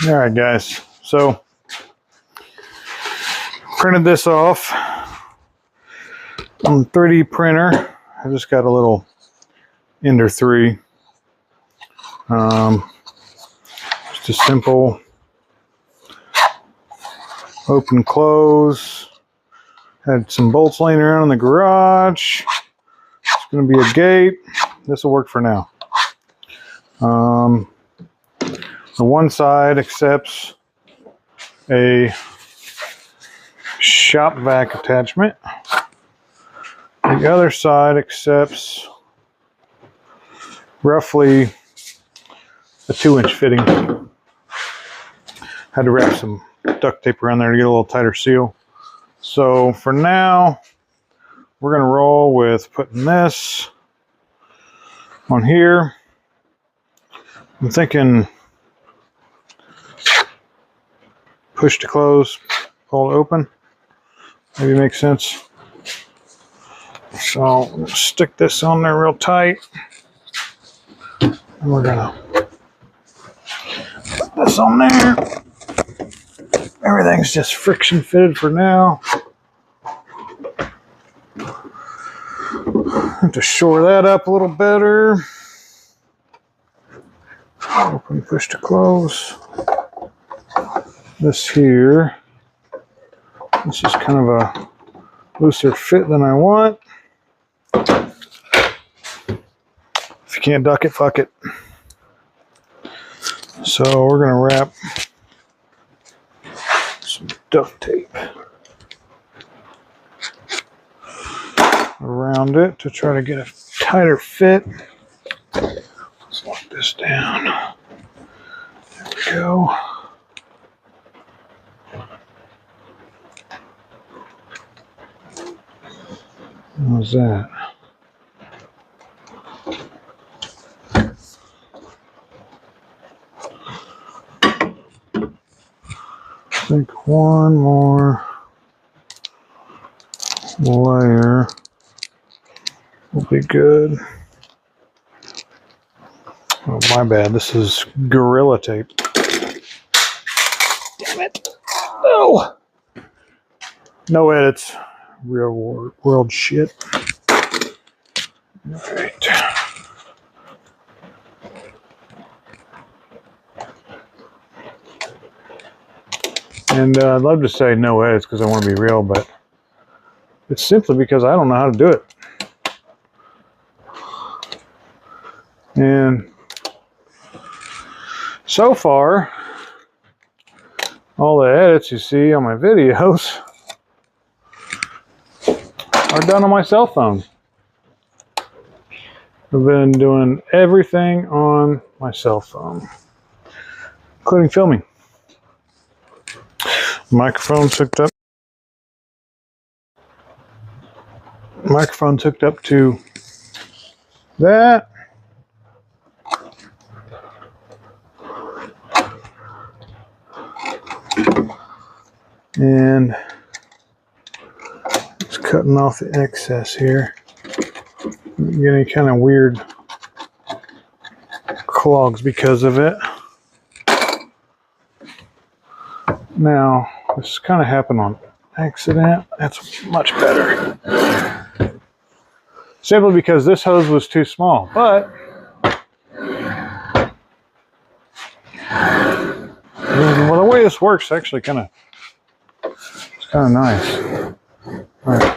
All right, guys. So printed this off on 3D printer. I just got a little Ender 3. Just a simple open close. Had some bolts laying around in the garage. It's going to be a gate. This will work for now. The one side accepts a shop vac attachment. The other side accepts roughly a 2-inch fitting. Had to wrap some duct tape around there to get a little tighter seal. So for now, we're going to roll with putting this on here. I'm thinking push to close, pull to open. Maybe makes sense. So I'm going to stick this on there real tight. And we're going to put this on there. Everything's just friction fitted for now. Have to shore that up a little better. Open, push to close. This here, this is kind of a looser fit than I want. If you can't duck it, fuck it. So we're going to wrap some duct tape around it to try to get a tighter fit. Let's lock this down. There we go. How's that? I think one more layer will be good. Oh, my bad. This is Gorilla Tape. Damn it. No! No edits. Real world shit. All right. And I'd love to say no edits because I want to be real, but it's simply because I don't know how to do it. And so far, all the edits you see on my videos are done on my cell phone. I've been doing everything on my cell phone, including filming. Microphone's hooked up. Microphone's hooked up to that. And it's cutting off the excess here. Don't get any kind of weird clogs because of it. Now, this kind of happened on accident. That's much better. Simply because this hose was too small, but well, the way this works actually it's kind of nice. All right.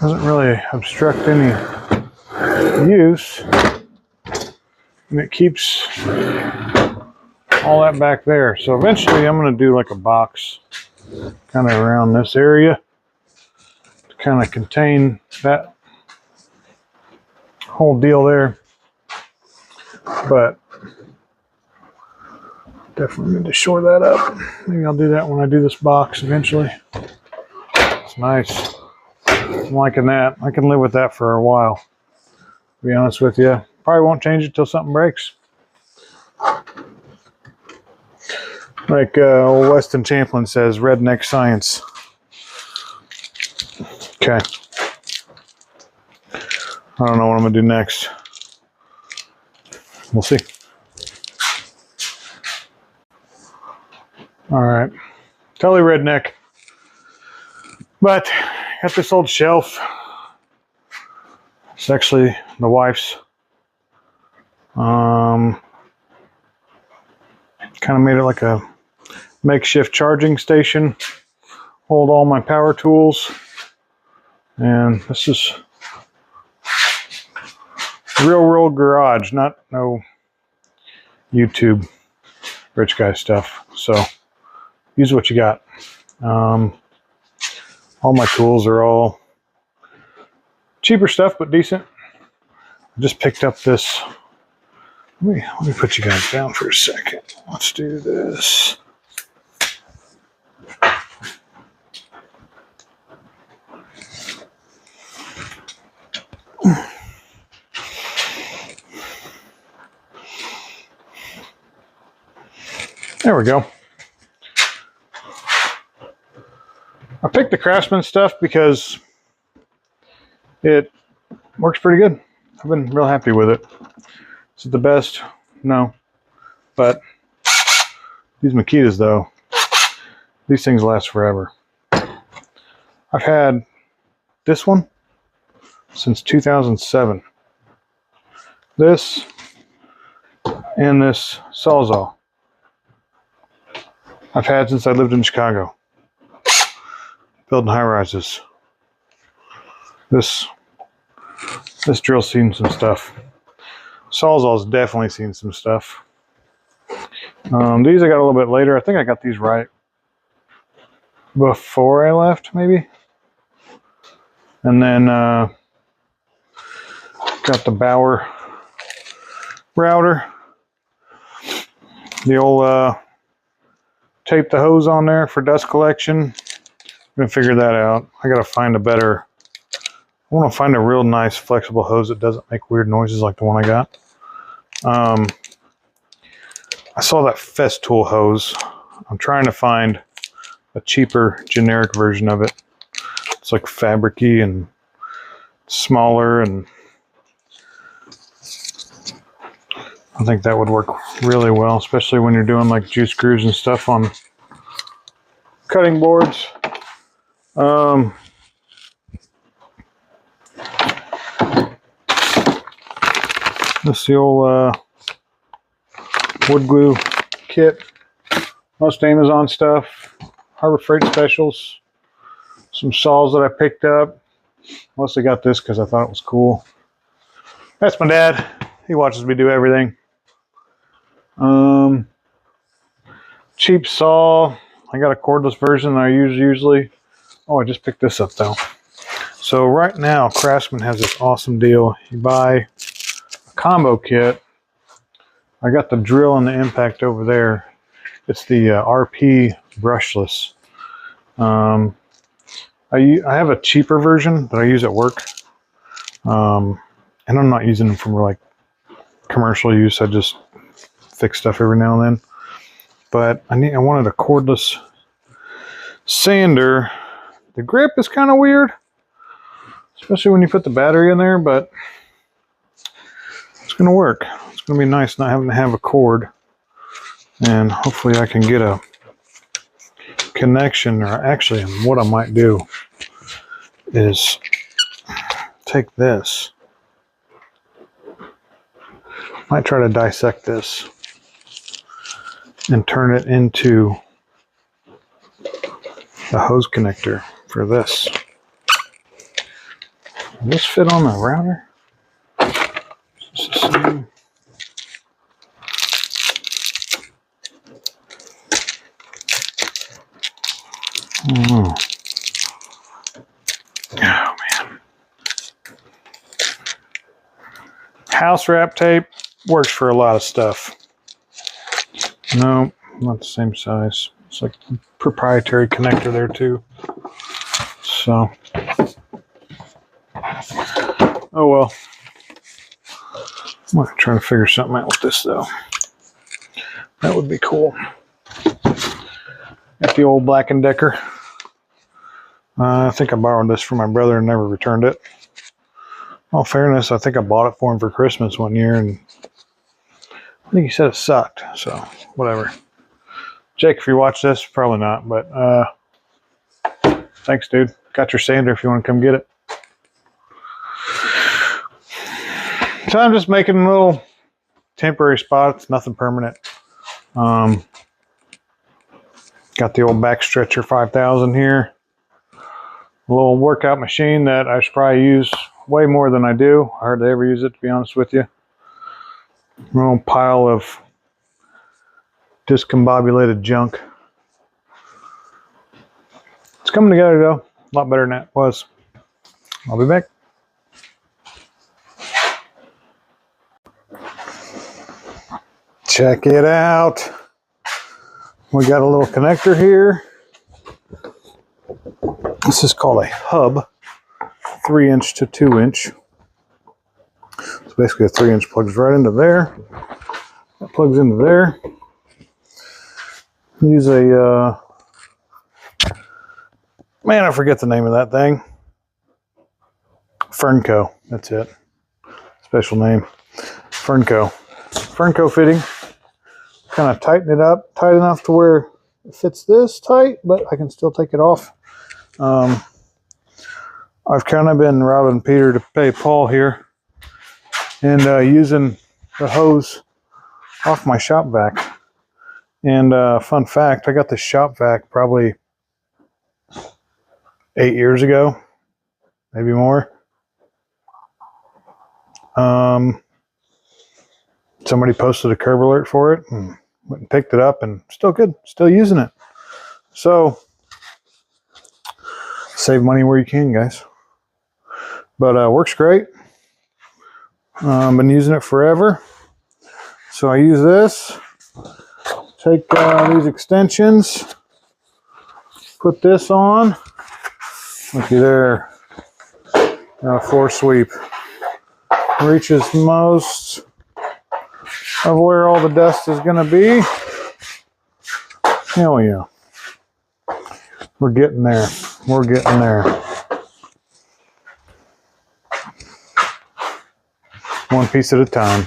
Doesn't really obstruct any use, and it keeps all that back there. So eventually I'm going to do like a box kind of around this area to kind of contain that whole deal there. But definitely need to shore that up. Maybe I'll do that when I do this box eventually. It's nice. I'm liking that. I can live with that for a while, to be honest with you. Probably won't change it till something breaks. Like old Weston Champlin says, redneck science. Okay. I don't know what I'm going to do next. We'll see. All right, totally redneck, but got this old shelf. It's actually the wife's. Kind of made it like a makeshift charging station. Hold all my power tools, and this is real world garage, not no YouTube rich guy stuff. So use what you got. All my tools are all cheaper stuff, but decent. I just picked up this. Let me put you guys down for a second. Let's do this. There we go. I picked the Craftsman stuff because it works pretty good. I've been real happy with it. Is it the best? No. But these Makitas, though, these things last forever. I've had this one since 2007. This and this Sawzall I've had since I lived in Chicago, building high rises. This drill's seen some stuff. Sawzall's definitely seen some stuff. These I got a little bit later. I think I got these right before I left, maybe. And then got the Bauer router. The old tape the hose on there for dust collection. I'm gonna figure that out. I gotta find a better. I want to find a real nice flexible hose that doesn't make weird noises like the one I got. I saw that Festool hose. I'm trying to find a cheaper generic version of it. It's like fabric-y and smaller, and I think that would work really well, especially when you're doing like juice screws and stuff on cutting boards. This is the old wood glue kit. Most Amazon stuff. Harbor Freight specials. Some saws that I picked up. Mostly got this because I thought it was cool. That's my dad. He watches me do everything. Cheap saw. I got a cordless version that I use usually. Oh, I just picked this up though. So right now, Craftsman has this awesome deal. You buy a combo kit. I got the drill and the impact over there. It's the RP brushless. I have a cheaper version that I use at work. And I'm not using them for like commercial use. I just fix stuff every now and then. But I wanted a cordless sander. The grip is kind of weird, especially when you put the battery in there, but it's going to work. It's going to be nice not having to have a cord. And hopefully I can get a connection, or actually what I might do is take this. Might try to dissect this and turn it into the hose connector for this. Will this fit on the router? Is this the same? Oh man. House wrap tape works for a lot of stuff. No, not the same size. It's like a proprietary connector there too. So, oh well. I'm gonna try to figure something out with this though. That would be cool. Got the old Black & Decker. I think I borrowed this from my brother and never returned it. In all fairness, I think I bought it for him for Christmas one year and I think he said it sucked, so whatever. Jake, if you watch this, probably not, but thanks, dude. Got your sander if you want to come get it. So I'm just making little temporary spots, nothing permanent. Got the old back stretcher 5000 here. A little workout machine that I should probably use way more than I do. I hardly ever use it, to be honest with you. A little pile of discombobulated junk. It's coming together though, a lot better than it was. I'll be back. Check it out. We got a little connector here. This is called a hub, 3" to 2". So basically a 3" plugs right into there. That plugs into there. Use a, man, I forget the name of that thing. Fernco, that's it. Special name. Fernco. Fernco fitting. Kind of tighten it up tight enough to where it fits this tight, but I can still take it off. I've kind of been robbing Peter to pay Paul here and using the hose off my shop vac. And fun fact, I got this shop vac probably 8 years ago, maybe more. Somebody posted a curb alert for it and went and picked it up, and still good, still using it. So save money where you can, guys. But works great. Been using it forever. So I use this, take these extensions, put this on. Looky there, floor sweep. Reaches most of where all the dust is going to be. Hell yeah. We're getting there. We're getting there. One piece at a time.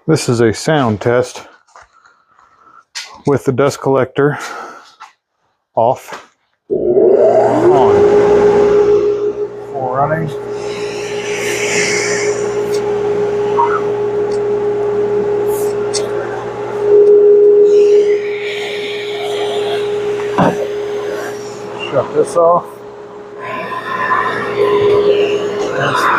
This is a sound test with the dust collector off, on, full running. Shut this off. That's the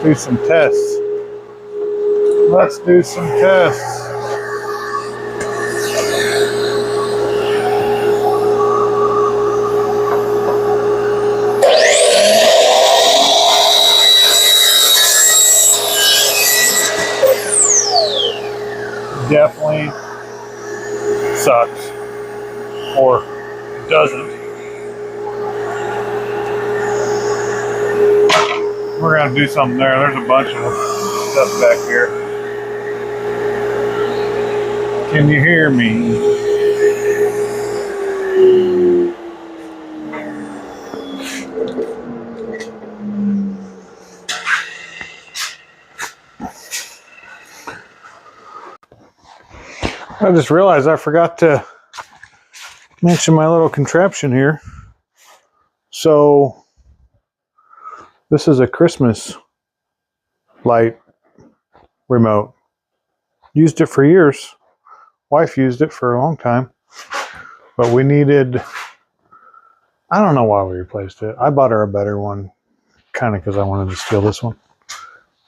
do some tests. Let's do some tests. Definitely sucks or doesn't. We're going to do something there. There's a bunch of stuff back here. Can you hear me? I just realized I forgot to mention my little contraption here. So this is a Christmas light remote. Used it for years. Wife used it for a long time. But we needed, I don't know why we replaced it. I bought her a better one, kind of because I wanted to steal this one.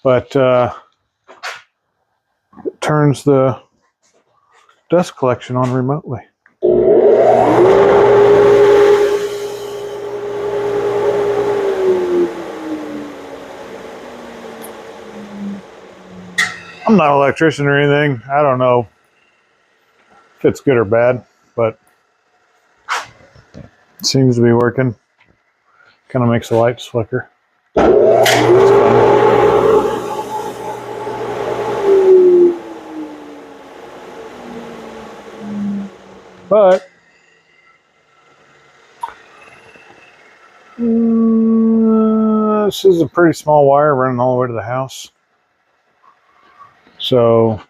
But it turns the dust collection on remotely. I'm not an electrician or anything. I don't know if it's good or bad, but it seems to be working. Kind of makes the lights flicker. That's fun. But this is a pretty small wire running all the way to the house. So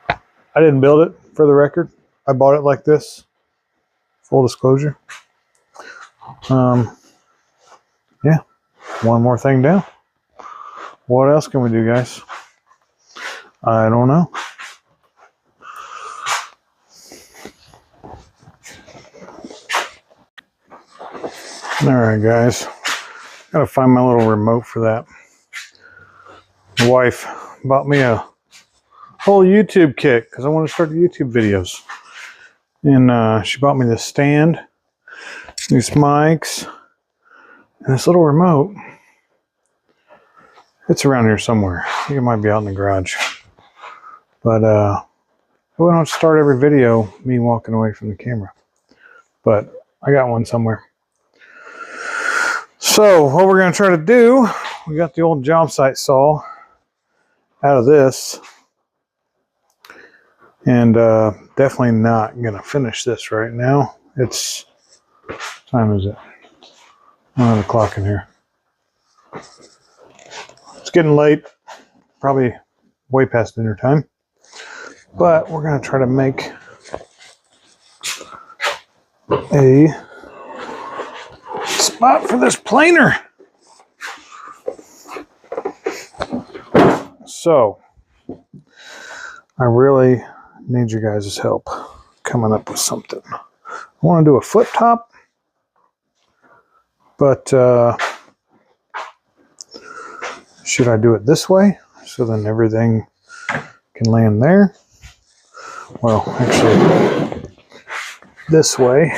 I didn't build it, for the record. I bought it like this. Full disclosure. Yeah, one more thing down. What else can we do, guys? I don't know. All right, guys. Gotta find my little remote for that. My wife bought me a whole YouTube kit because I want to start YouTube videos. And she bought me this stand, these mics, and this little remote. It's around here somewhere. I think it might be out in the garage. But we don't start every video me walking away from the camera. But I got one somewhere. So what we're going to try to do, we got the old job site saw out of this. And definitely not going to finish this right now. It's, what time is it? 1 o'clock in here. It's getting late. Probably way past dinner time. But we're going to try to make a spot for this planer. So I really need you guys' help coming up with something. I want to do a flip top, but should I do it this way so then everything can land there? Well, actually, this way.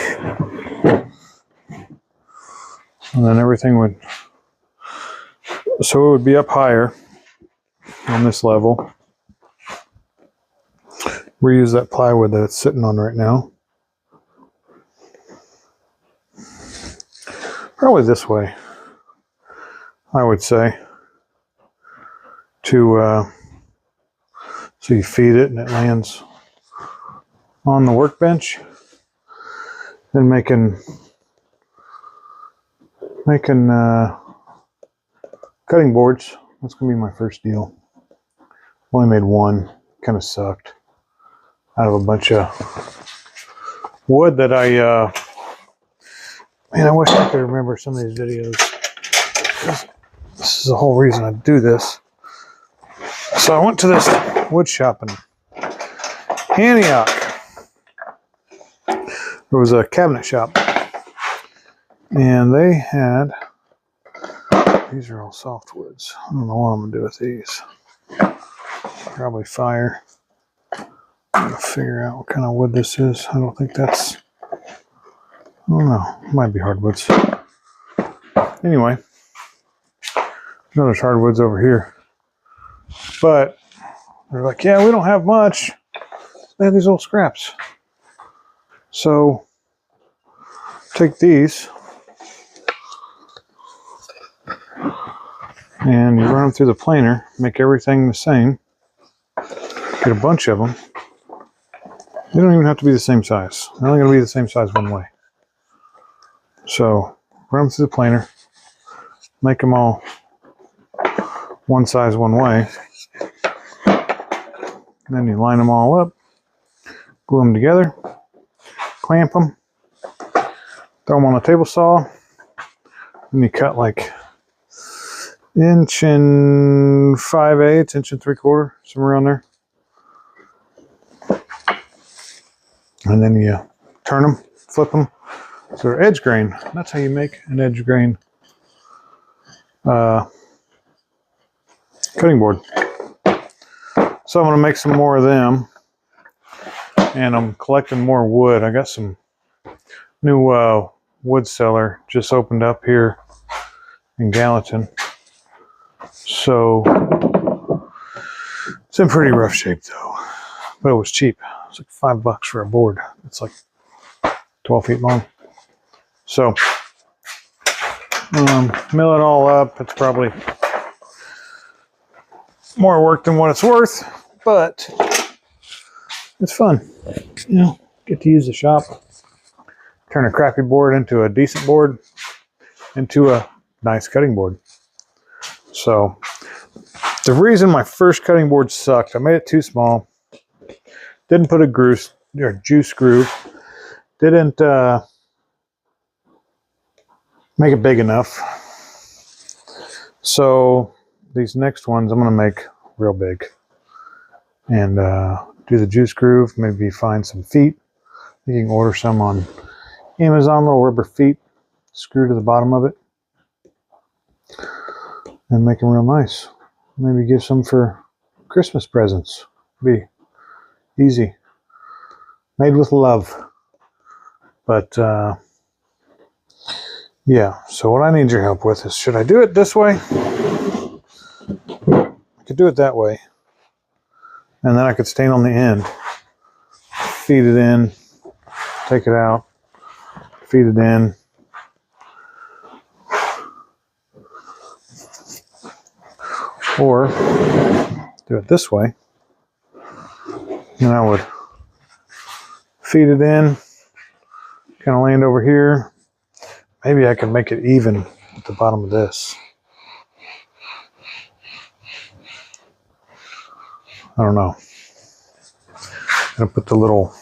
And then everything would, so it would be up higher on this level. Reuse that plywood that it's sitting on right now. Probably this way, I would say. To so you feed it and it lands on the workbench. Then making cutting boards. That's gonna be my first deal. Only made one. Kind of sucked. Out of a bunch of wood that man, I wish I could remember some of these videos. This is the whole reason I do this. So I went to this wood shop in Antioch. There was a cabinet shop. And they had, these are all softwoods. I don't know what I'm going to do with these. Probably fire. I'm going to figure out what kind of wood this is. I don't think that's, I don't know. It might be hardwoods. Anyway, there's hardwoods over here. But they're like, yeah, we don't have much. They have these old scraps. So take these and you run them through the planer, make everything the same. Get a bunch of them. They don't even have to be the same size. They're only going to be the same size one way. So run them through the planer, make them all one size one way. Then you line them all up, glue them together, clamp them, throw them on a table saw, and you cut like 1 5/8, 1 3/4, somewhere around there. And then you turn them, flip them, so they're edge grain. That's how you make an edge grain cutting board. So I'm going to make some more of them, and I'm collecting more wood. I got some new wood cellar just opened up here in Gallatin. So It's in pretty rough shape though, but it was cheap. It's like $5 for a board. It's like 12 feet long. So mill it all up. It's probably more work than what it's worth, but it's fun. You know, get to use the shop, turn a crappy board into a decent board, into a nice cutting board. So the reason my first cutting board sucked, I made it too small, didn't put a groove or juice groove, didn't make it big enough. So these next ones I'm going to make real big and do the juice groove, maybe find some feet. You can order some on Amazon, little rubber feet, screw to the bottom of it, and make them real nice. Maybe give some for Christmas presents. Be easy. Made with love. But yeah, so what I need your help with is, should I do it this way? I could do it that way. And then I could stain on the end. Feed it in, take it out, feed it in. Or do it this way. And I would feed it in, kind of land over here. Maybe I can make it even at the bottom of this. I don't know. I'm gonna put the little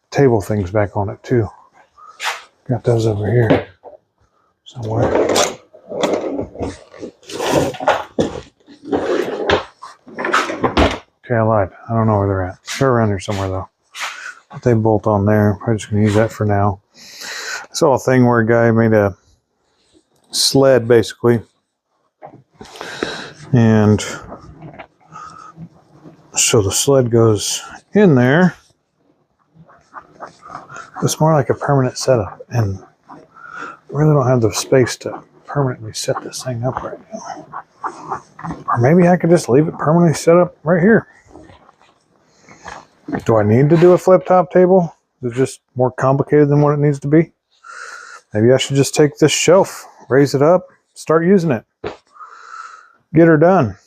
table things back on it too. Got those over here somewhere. Okay, I lied. I don't know where they're at. They're around here somewhere though. But they bolt on there. I'm just gonna use that for now. I saw a thing where a guy made a sled basically, and so the sled goes in there. It's more like a permanent setup, and I really don't have the space to permanently set this thing up right now. Or maybe I could just leave it permanently set up right here. Do I need to do a flip top table? Is it just more complicated than what it needs to be? Maybe I should just take this shelf, raise it up, start using it. Get her done.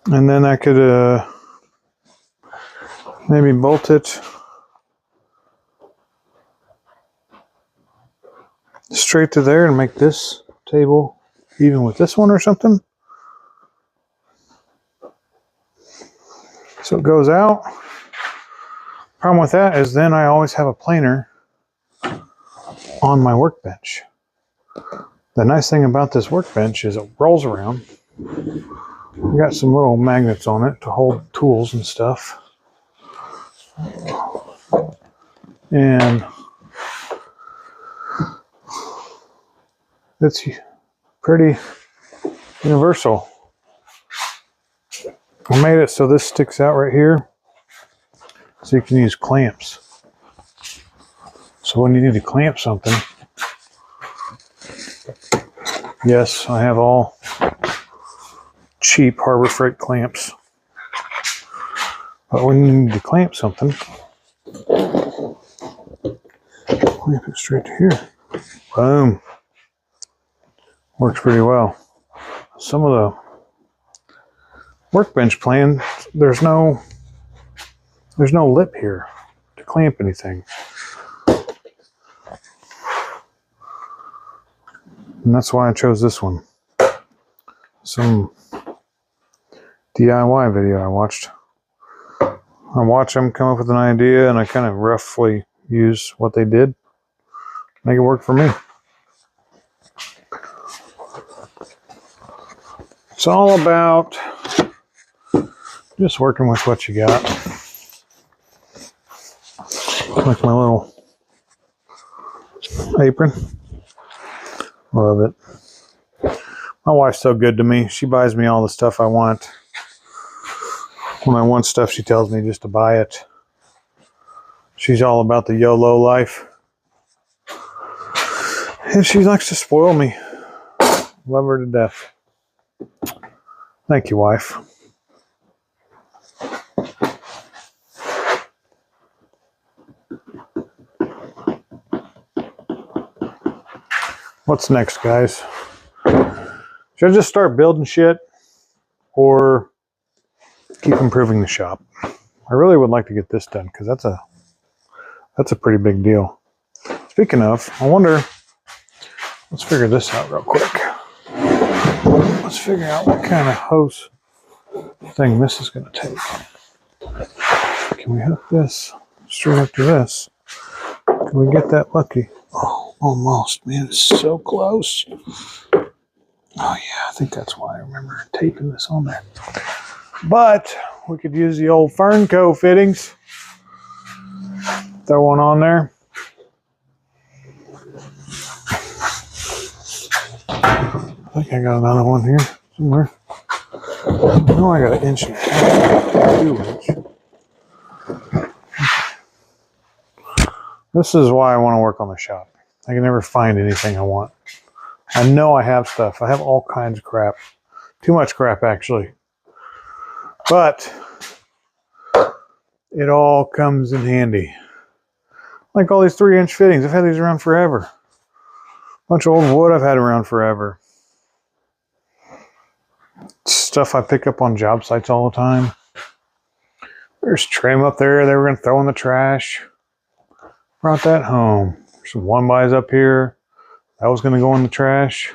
And then I could maybe bolt it straight to there and make this table even with this one or something. So it goes out. Problem with that is then I always have a planer on my workbench. The nice thing about this workbench is it rolls around. We got some little magnets on it to hold tools and stuff. And it's pretty universal. I made it so this sticks out right here, so you can use clamps. So when you need to clamp something, yes, I have all cheap Harbor Freight clamps. But when you need to clamp something, clamp it straight to here. Boom. Works pretty well. Some of the workbench plans, there's no lip here to clamp anything. And that's why I chose this one. Some DIY video I watched. I watch them come up with an idea and I kind of roughly use what they did. Make it work for me. It's all about just working with what you got. Like my little apron. Love it. My wife's so good to me. She buys me all the stuff I want. When I want stuff, she tells me just to buy it. She's all about the YOLO life. And she likes to spoil me. Love her to death. Thank you, wife. What's next, guys? Should I just start building shit or keep improving the shop? I really would like to get this done because that's a pretty big deal. Speaking of, I wonder, let's figure this out real quick. Let's figure out what kind of hose thing this is going to take. Can we hook this straight up to this? Can we get that lucky? Oh, almost, man, it's so close. Oh yeah, I think that's why I remember taping this on there. But we could use the old Fernco fittings. Throw one on there. I think I got another one here somewhere. I know I got an inch and a half, 2 inch. This is why I want to work on the shop. I can never find anything I want. I know I have stuff. I have all kinds of crap. Too much crap, actually. But it all comes in handy. Like all these 3-inch fittings. I've had these around forever. Bunch of old wood I've had around forever. Stuff I pick up on job sites all the time. There's trim up there they were going to throw in the trash. Brought that home. There's some 1-bys up here. That was going to go in the trash.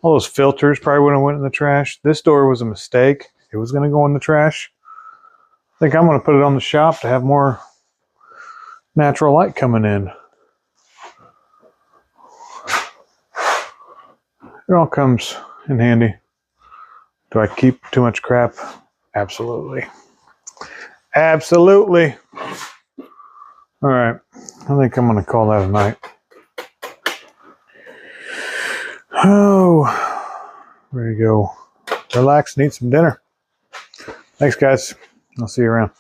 All those filters probably would have went in the trash. This door was a mistake. It was going to go in the trash. I think I'm going to put it on the shop to have more natural light coming in. It all comes in handy. Do I keep too much crap? Absolutely. Absolutely. All right. I think I'm going to call that a night. Oh, ready to go. Relax and eat some dinner. Thanks, guys. I'll see you around.